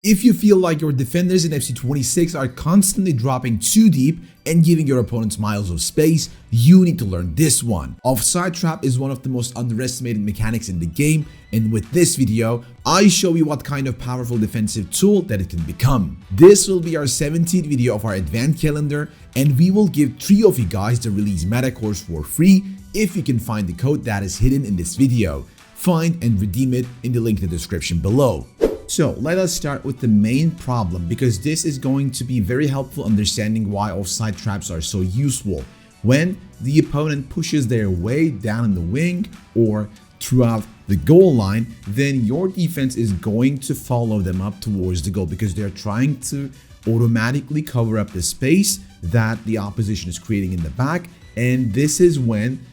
If you feel like your defenders in FC26 are constantly dropping too deep and giving your opponents miles of space, you need to learn this one. Offside trap is one of the most underestimated mechanics in the game, and with this video, I show you what kind of powerful defensive tool that it can become. This will be our 17th video of our advanced calendar, and we will give 3 of you guys the release meta course for free if you can find the code that is hidden in this video. Find and redeem it in the link in the description below. So let us start with the main problem, because this is going to be very helpful understanding why offside traps are so useful. When the opponent pushes their way down in the wing or throughout the goal line, then your defense is going to follow them up towards the goal because they're trying to automatically cover up the space that the opposition is creating in the back. And this is when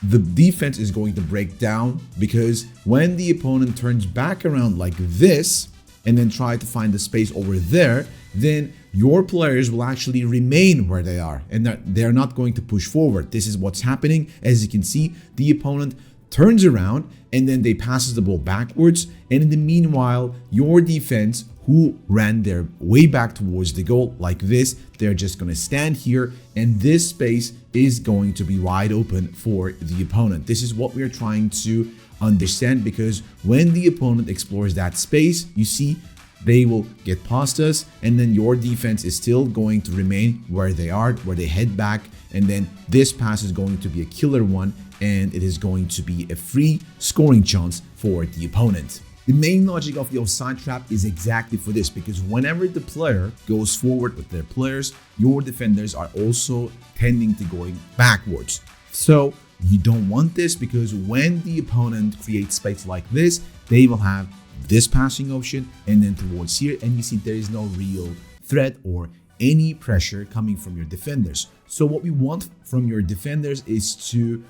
the defense is going to break down, because when the opponent turns back around like this and then try to find the space over there, then your players will actually remain where they are and they're not going to push forward. This is what's happening. As you can see, the opponent turns around and then they passes the ball backwards, and in the meanwhile, your defense, who ran their way back towards the goal like this, they're just going to stand here, and this space is going to be wide open for the opponent. This is what we're trying to understand, because when the opponent explores that space, you see they will get past us, and then your defense is still going to remain where they are, where they head back, and then this pass is going to be a killer one, and it is going to be a free scoring chance for the opponent. The main logic of the offside trap is exactly for this, because whenever the player goes forward with their players, your defenders are also tending to going backwards. So you don't want this, because when the opponent creates space like this, they will have this passing option and then towards here, and you see there is no real threat or any pressure coming from your defenders. So what we want from your defenders is to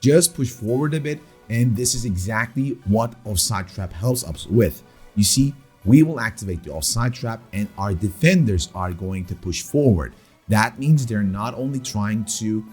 just push forward a bit, and this is exactly what offside trap helps us with. You see, we will activate the offside trap and our defenders are going to push forward. That means they're not only trying to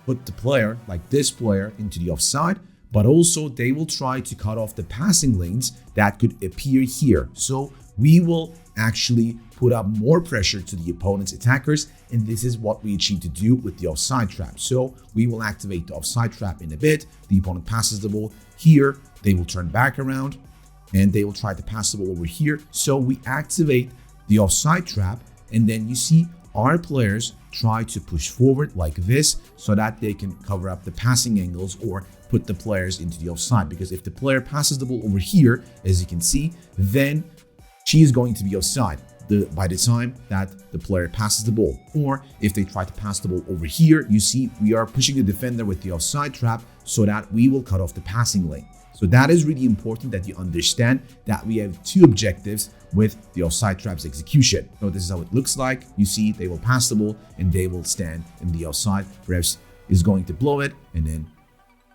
put the player, like this player, into the offside, but also they will try to cut off the passing lanes that could appear here. So we will actually put up more pressure to the opponent's attackers, and this is what we achieve to do with the offside trap. So we will activate the offside trap in a bit. The opponent passes the ball here, they will turn back around and they will try to pass the ball over here. So we activate the offside trap, and then you see our players try to push forward like this so that they can cover up the passing angles or put the players into the offside. Because if the player passes the ball over here, as you can see, then she is going to be offside by the time that the player passes the ball. Or if they try to pass the ball over here, you see we are pushing the defender with the offside trap so that we will cut off the passing lane. So that is really important that you understand that we have 2 objectives with the offside trap's execution. So this is how it looks like. You see they will pass the ball and they will stand in the offside. Refs is going to blow it, and then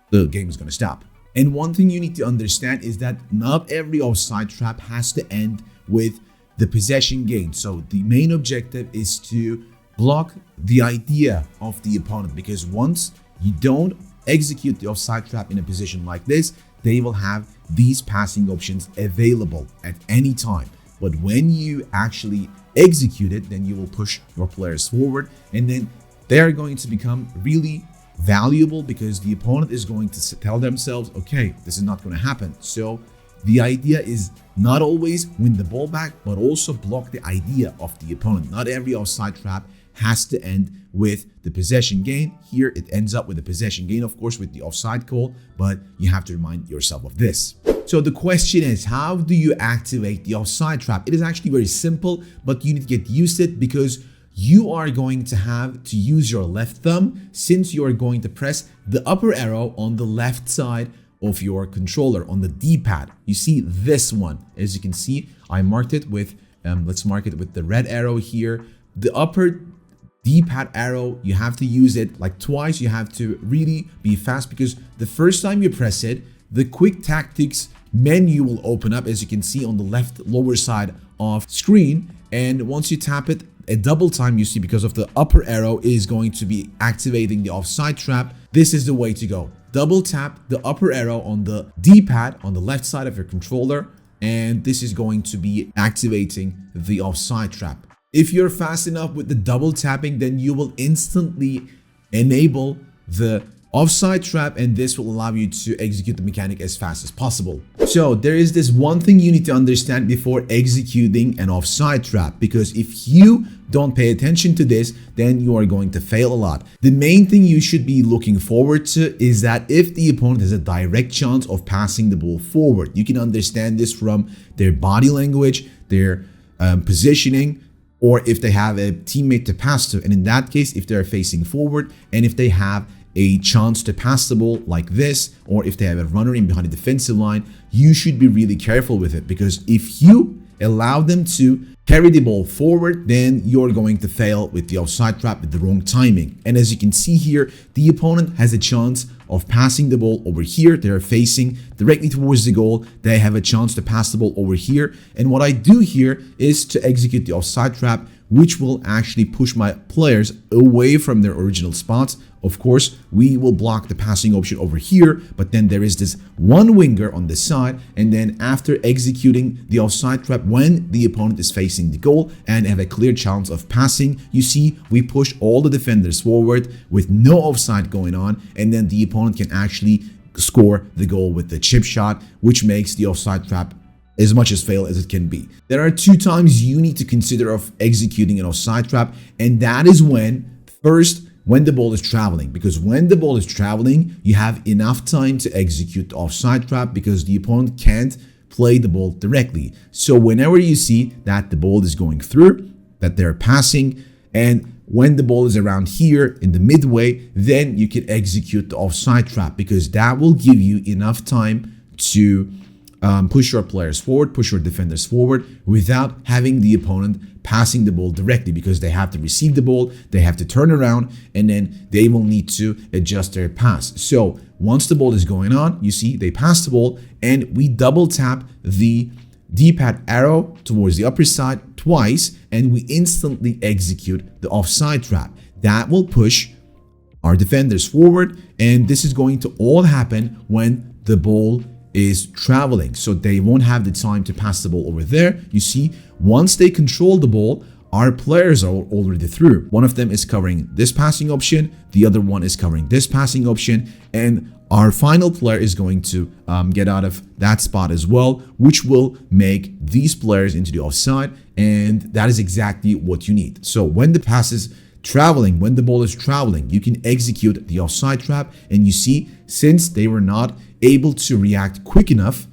the game is going to stop. And one thing you need to understand is that not every offside trap has to end with the possession gain. So the main objective is to block the idea of the opponent, because once you don't execute the offside trap in a position like this, they will have these passing options available at any time. But when you actually execute it, then you will push your players forward, and then they are going to become really valuable, because the opponent is going to tell themselves, okay, this is not going to happen. So the idea is not always win the ball back, but also block the idea of the opponent. Not every offside trap has to end with the possession gain. Here it ends up with a possession gain, of course, with the offside call, but you have to remind yourself of this. So the question is, how do you activate the offside trap? It is actually very simple, but you need to get used to it, because you are going to have to use your left thumb, since you are going to press the upper arrow on the left side of your controller on the D-pad. You see this one, as you can see, I marked it with, let's mark it with the red arrow here. The upper D-pad arrow, you have to use it like twice. You have to really be fast, because the first time you press it, the quick tactics menu will open up, as you can see on the left lower side of screen. And once you tap it a double time, you see, because of the upper arrow is going to be activating the offside trap. This is the way to go. Double tap the upper arrow on the D-pad on the left side of your controller, and this is going to be activating the offside trap. If you're fast enough with the double tapping, then you will instantly enable the offside trap, and this will allow you to execute the mechanic as fast as possible. So there is this one thing you need to understand before executing an offside trap, because if you don't pay attention to this, then you are going to fail a lot. The main thing you should be looking forward to is that if the opponent has a direct chance of passing the ball forward, you can understand this from their body language, their positioning, or if they have a teammate to pass to. And in that case, if they're facing forward and if they have a chance to pass the ball like this, or if they have a runner in behind the defensive line, you should be really careful with it, because if you allow them to carry the ball forward, then you're going to fail with the offside trap with the wrong timing. And as you can see here, the opponent has a chance of passing the ball over here. They're facing directly towards the goal. They have a chance to pass the ball over here. And what I do here is to execute the offside trap, which will actually push my players away from their original spots. Of course, we will block the passing option over here, but then there is this one winger on the side, and then after executing the offside trap when the opponent is facing the goal and have a clear chance of passing, you see we push all the defenders forward with no offside going on, and then the opponent can actually score the goal with the chip shot, which makes the offside trap as much as fail as it can be. There are two times you need to consider of executing an offside trap, and that is when the ball is traveling, because when the ball is traveling, you have enough time to execute the offside trap because the opponent can't play the ball directly. So whenever you see that the ball is going through, that they're passing, and when the ball is around here in the midway, then you can execute the offside trap, because that will give you enough time to push your players forward, push your defenders forward without having the opponent passing the ball directly, because they have to receive the ball, they have to turn around, and then they will need to adjust their pass. So once the ball is going on, you see they pass the ball, and we double tap the D-pad arrow towards the upper side twice, and we instantly execute the offside trap. That will push our defenders forward, and this is going to all happen when the ball is traveling, so they won't have the time to pass the ball over there. You see, once they control the ball, our players are already through. One of them is covering this passing option, the other one is covering this passing option, and our final player is going to get out of that spot as well, which will make these players into the offside, and that is exactly what you need. So when the pass is traveling, when the ball is traveling, you can execute the offside trap, and you see, since they were not able to react quick enough,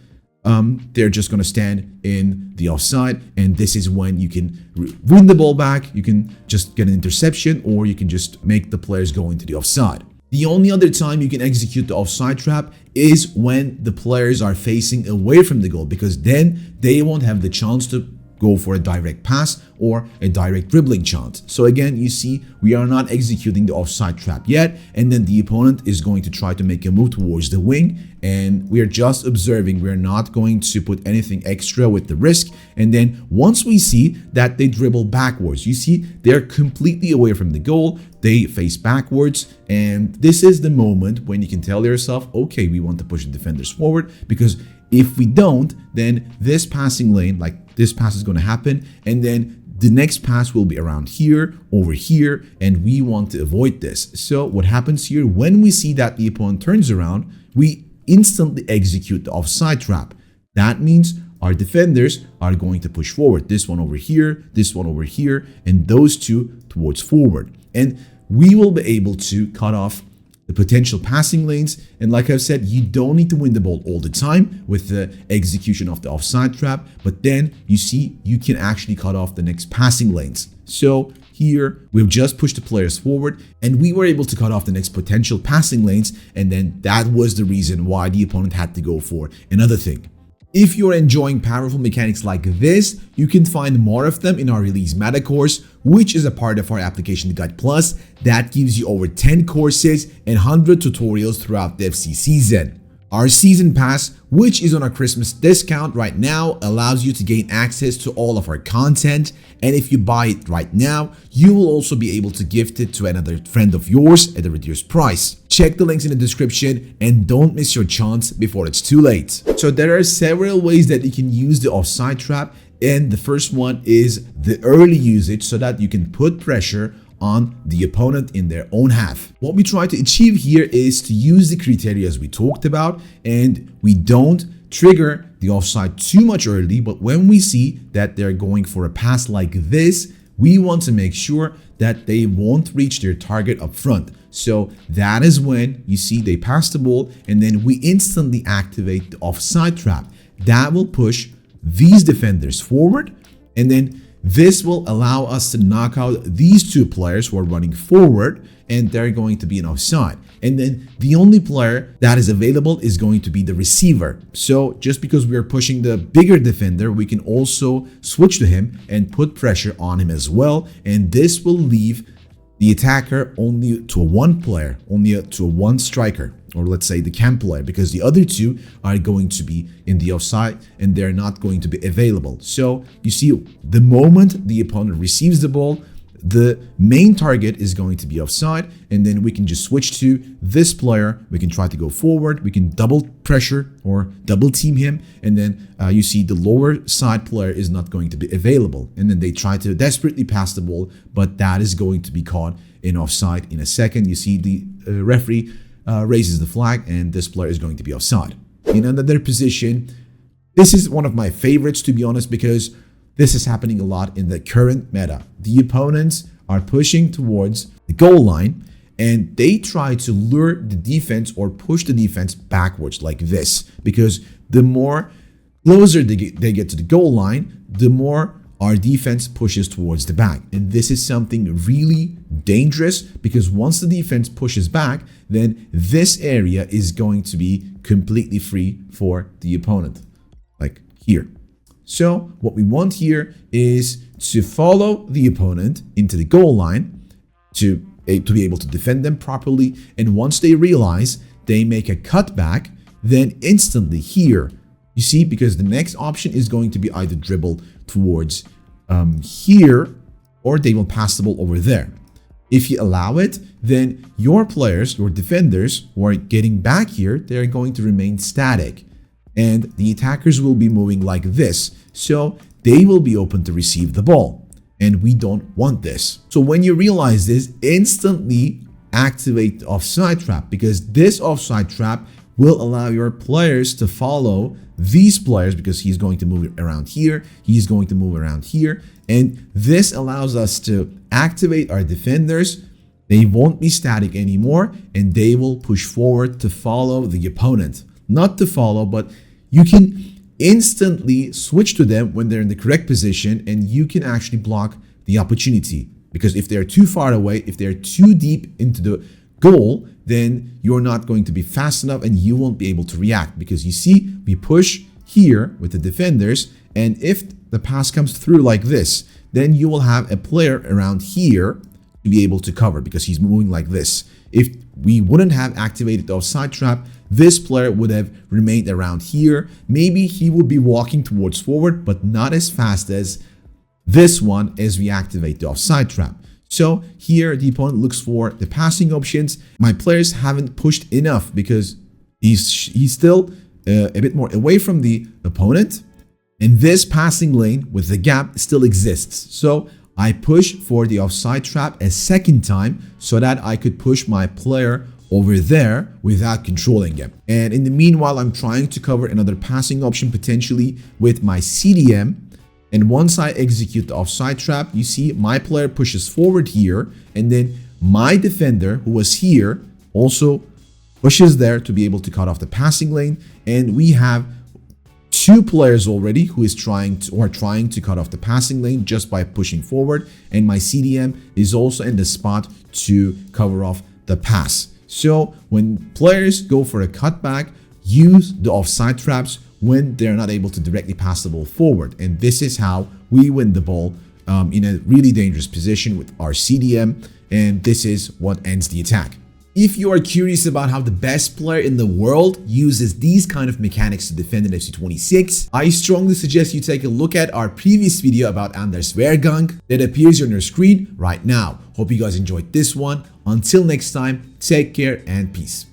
they're just going to stand in the offside, and this is when you can win the ball back. You can just get an interception, or you can just make the players go into the offside. The only other time you can execute the offside trap is when the players are facing away from the goal, because then they won't have the chance to go for a direct pass or a direct dribbling chance. So again, you see, we are not executing the offside trap yet, and then the opponent is going to try to make a move towards the wing, and we are just observing. We're not going to put anything extra with the risk. And then once we see that they dribble backwards, you see they're completely away from the goal, they face backwards, and this is the moment when you can tell yourself, okay, we want to push the defenders forward, because if we don't, then this passing lane, like this pass is going to happen, and then the next pass will be around here, over here, and we want to avoid this. So what happens here, when we see that the opponent turns around, we instantly execute the offside trap. That means our defenders are going to push forward. This one over here, this one over here, and those two towards forward. And we will be able to cut off the potential passing lanes. And like I've said, you don't need to win the ball all the time with the execution of the offside trap, but then you see you can actually cut off the next passing lanes. So here we've just pushed the players forward, and we were able to cut off the next potential passing lanes, and then that was the reason why the opponent had to go for another thing. If you're enjoying powerful mechanics like this, you can find more of them in our Release Meta course, which is a part of our Application Guide Plus that gives you over 10 courses and 100 tutorials throughout the FC season. Our season pass, which is on our Christmas discount right now, allows you to gain access to all of our content, and if you buy it right now, you will also be able to gift it to another friend of yours at a reduced price. Check the links in the description and don't miss your chance before it's too late. So there are several ways that you can use the offside trap, and the first one is the early usage so that you can put pressure on the opponent in their own half. What we try to achieve here is to use the criteria as we talked about, and we don't trigger the offside too much early, but when we see that they're going for a pass like this, we want to make sure that they won't reach their target up front. So that is when you see they pass the ball, and then we instantly activate the offside trap. That will push these defenders forward, and then this will allow us to knock out these two players who are running forward, and they're going to be an offside. And then the only player that is available is going to be the receiver. So just because we are pushing the bigger defender, we can also switch to him and put pressure on him as well. And this will leave the attacker only to a one player, only to a one striker, or let's say the cam player, because the other two are going to be in the offside and they're not going to be available. So you see, the moment the opponent receives the ball, the main target is going to be offside, and then we can just switch to this player. We can try to go forward, we can double pressure or double team him, and then you see the lower side player is not going to be available, and then they try to desperately pass the ball, but that is going to be caught in offside in a second. You see the referee raises the flag, and this player is going to be offside. In another position, this is one of my favorites, to be honest, because this is happening a lot in the current meta. The opponents are pushing towards the goal line, and they try to lure the defense or push the defense backwards like this, because the more closer they get to the goal line, the more our defense pushes towards the back. And this is something really dangerous, because once the defense pushes back, then this area is going to be completely free for the opponent, like here. So what we want here is to follow the opponent into the goal line to be able to defend them properly. And once they realize they make a cutback, then instantly here, you see, because the next option is going to be either dribble towards here, or they will pass the ball over there. If you allow it, then your players, your defenders who are getting back here, they're going to remain static, and the attackers will be moving like this. So they will be open to receive the ball, and we don't want this. So when you realize this, instantly activate the offside trap, because this offside trap will allow your players to follow these players, because he's going to move around here, he's going to move around here, and this allows us to activate our defenders. They won't be static anymore, and they will push forward to follow the opponent. Not to follow, but you can instantly switch to them when they're in the correct position, and you can actually block the opportunity, because if they're too far away, if they're too deep into the goal, then you're not going to be fast enough and you won't be able to react. Because you see, we push here with the defenders, and if the pass comes through like this, then you will have a player around here to be able to cover, because he's moving like this. If we wouldn't have activated the offside trap, this player would have remained around here. Maybe he would be walking towards forward, but not as fast as this one as we activate the offside trap. So here the opponent looks for the passing options. My players haven't pushed enough because he's still a bit more away from the opponent, and this passing lane with the gap still exists. So I push for the offside trap a second time so that I could push my player over there without controlling him. And in the meanwhile, I'm trying to cover another passing option potentially with my CDM. And once I execute the offside trap, you see my player pushes forward here, and then my defender who was here also pushes there to be able to cut off the passing lane. And we have two players already who are trying to cut off the passing lane just by pushing forward, and my CDM is also in the spot to cover off the pass. So when players go for a cutback, use the offside traps when they're not able to directly pass the ball forward. And this is how we win the ball in a really dangerous position with our CDM, and this is what ends the attack. If you are curious about how the best player in the world uses these kind of mechanics to defend in FC 26, I strongly suggest you take a look at our previous video about Anders Wehrgang that appears on your screen right now. Hope you guys enjoyed this one. Until next time, take care and peace.